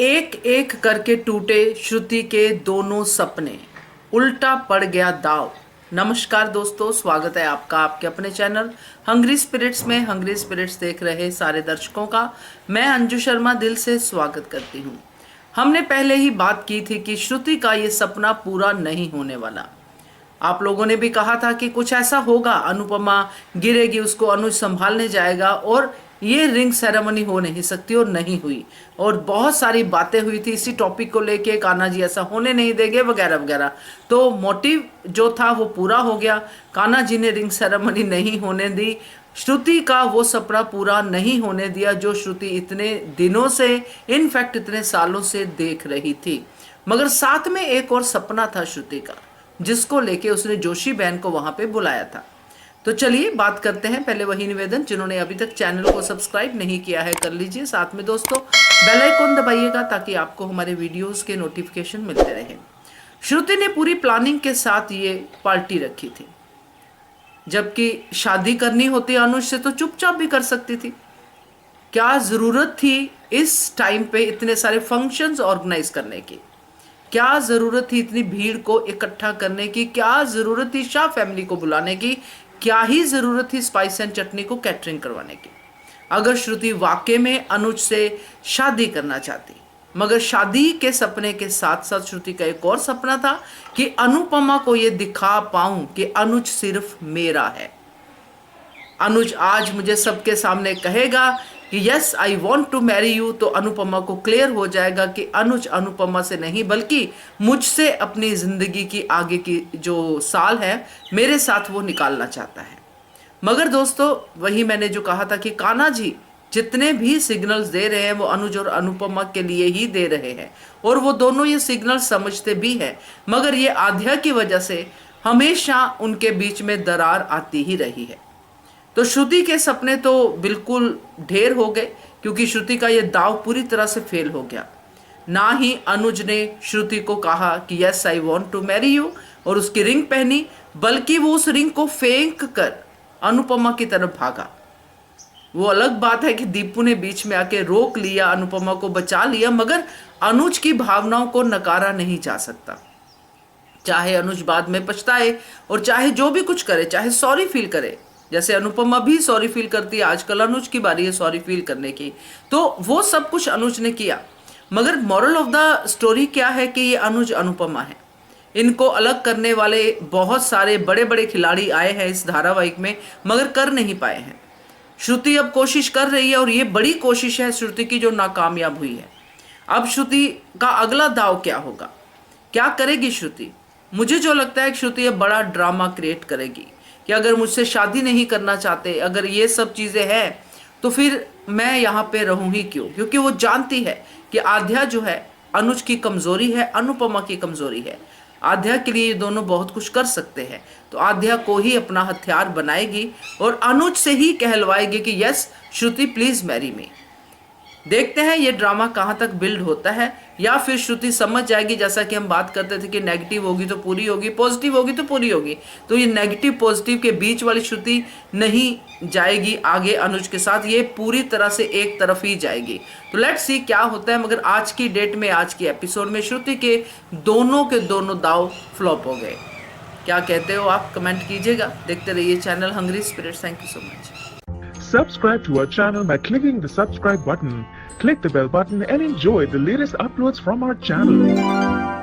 एक एक करके टूटे श्रुति के दोनों सपने, उल्टा पड़ गया दाव। नमस्कार दोस्तों, स्वागत है आपका आपके अपने चैनल हंग्री स्पिरिट्स में। हंग्री स्पिरिट्स देख रहे सारे दर्शकों का मैं अंजू शर्मा दिल से स्वागत करती हूँ। हमने पहले ही बात की थी कि श्रुति का ये सपना पूरा नहीं होने वाला। आप लोगों ने भी कहा था कि कुछ ऐसा होगा, अनुपमा गिरेगी, उसको अनुज संभालने जाएगा और ये रिंग सेरेमनी हो नहीं सकती, और नहीं हुई। और बहुत सारी बातें हुई थी इसी टॉपिक को लेके, कान्हा जी ऐसा होने नहीं देंगे वगैरह वगैरह। तो मोटिव जो था वो पूरा हो गया। कान्हा जी ने रिंग सेरेमनी नहीं होने दी, श्रुति का वो सपना पूरा नहीं होने दिया जो श्रुति इतने दिनों से, इनफैक्ट इतने सालों से देख रही थी। मगर साथ में एक और सपना था श्रुति का, जिसको लेके उसने जोशी बहन को वहां पे बुलाया था। तो चलिए बात करते हैं। पहले वही निवेदन, जिन्होंने अभी तक चैनल को सब्सक्राइब नहीं किया है कर लीजिए, साथ में दोस्तों बेल आइकन दबाइएगा ताकि आपको हमारे वीडियोस के नोटिफिकेशन मिलते रहें। श्रुति ने पूरी प्लानिंग के साथ ये पार्टी रखी थी, जबकि शादी करनी होती अनुज से तो चुपचाप भी कर सकती थी। क्या जरूरत थी इस टाइम पे इतने सारे फंक्शंस ऑर्गेनाइज करने की? क्या जरूरत थी इतनी भीड़ को इकट्ठा करने की? क्या जरूरत थी शाह फैमिली को बुलाने की? क्या ही जरूरत थी स्पाइस एंड चटनी को कैटरिंग करवाने की? अगर श्रुति वाकई में अनुज से शादी करना चाहती। मगर शादी के सपने के साथ साथ श्रुति का एक और सपना था कि अनुपमा को यह दिखा पाऊं कि अनुज सिर्फ मेरा है। अनुज आज मुझे सबके सामने कहेगा कि yes I want to marry you, तो अनुपमा को क्लियर हो जाएगा कि अनुज अनुपमा से नहीं बल्कि मुझसे अपनी जिंदगी की आगे की जो साल है मेरे साथ वो निकालना चाहता है। मगर दोस्तों वही मैंने जो कहा था कि कान्हा जी जितने भी सिग्नल्स दे रहे हैं वो अनुज और अनुपमा के लिए ही दे रहे हैं, और वो दोनों ये सिग्नल समझते भी हैं। मगर ये आध्या की वजह से हमेशा उनके बीच में दरार आती ही रही है। तो श्रुति के सपने तो बिल्कुल ढेर हो गए, क्योंकि श्रुति का ये दाव पूरी तरह से फेल हो गया। ना ही अनुज ने श्रुति को कहा कि yes I want to marry you और उसकी रिंग पहनी, बल्कि वो उस रिंग को फेंक कर अनुपमा की तरफ भागा। वो अलग बात है कि दीपू ने बीच में आके रोक लिया, अनुपमा को बचा लिया, मगर अनुज की भावनाओं को नकारा नहीं जा सकता। चाहे अनुज बाद में पछताए और चाहे जो भी कुछ करे, चाहे सॉरी फील करे, जैसे अनुपमा भी सॉरी फील करती है, आजकल अनुज की बारी है सॉरी फील करने की। तो वो सब कुछ अनुज ने किया। मगर मॉरल ऑफ द स्टोरी क्या है कि ये अनुज अनुपमा है। इनको अलग करने वाले बहुत सारे बड़े बड़े खिलाड़ी आए हैं इस धारावाहिक में, मगर कर नहीं पाए हैं। श्रुति अब कोशिश कर रही है और ये बड़ी कोशिश है श्रुति की जो नाकामयाब हुई है। अब श्रुति का अगला दाव क्या होगा, क्या करेगी श्रुति? मुझे जो लगता है कि श्रुति अब बड़ा ड्रामा क्रिएट करेगी कि अगर मुझसे शादी नहीं करना चाहते, अगर ये सब चीज़ें हैं, तो फिर मैं यहाँ पे रहूँ ही क्यों? क्योंकि वो जानती है कि आध्या जो है अनुज की कमज़ोरी है, अनुपमा की कमज़ोरी है। आध्या के लिए ये दोनों बहुत कुछ कर सकते हैं, तो आध्या को ही अपना हथियार बनाएगी और अनुज से ही कहलवाएगी कि yes Shruti please marry me. देखते हैं ये ड्रामा कहाँ तक बिल्ड होता है, या फिर श्रुति समझ जाएगी, जैसा कि हम बात करते थे कि नेगेटिव होगी तो पूरी होगी, पॉजिटिव होगी तो पूरी होगी। तो ये नेगेटिव पॉजिटिव के बीच वाली श्रुति नहीं जाएगी आगे अनुज के साथ, ये पूरी तरह से एक तरफ ही जाएगी। तो लेट्स सी क्या होता है। मगर आज की डेट में, आज की एपिसोड में श्रुति के दोनों दाव फ्लॉप हो गए। क्या कहते हो आप? कमेंट कीजिएगा। देखते रहिए channel hungry spirits. Thank you so much. Subscribe to our channel by clicking the subscribe button. Click the bell button and enjoy the latest uploads from our channel.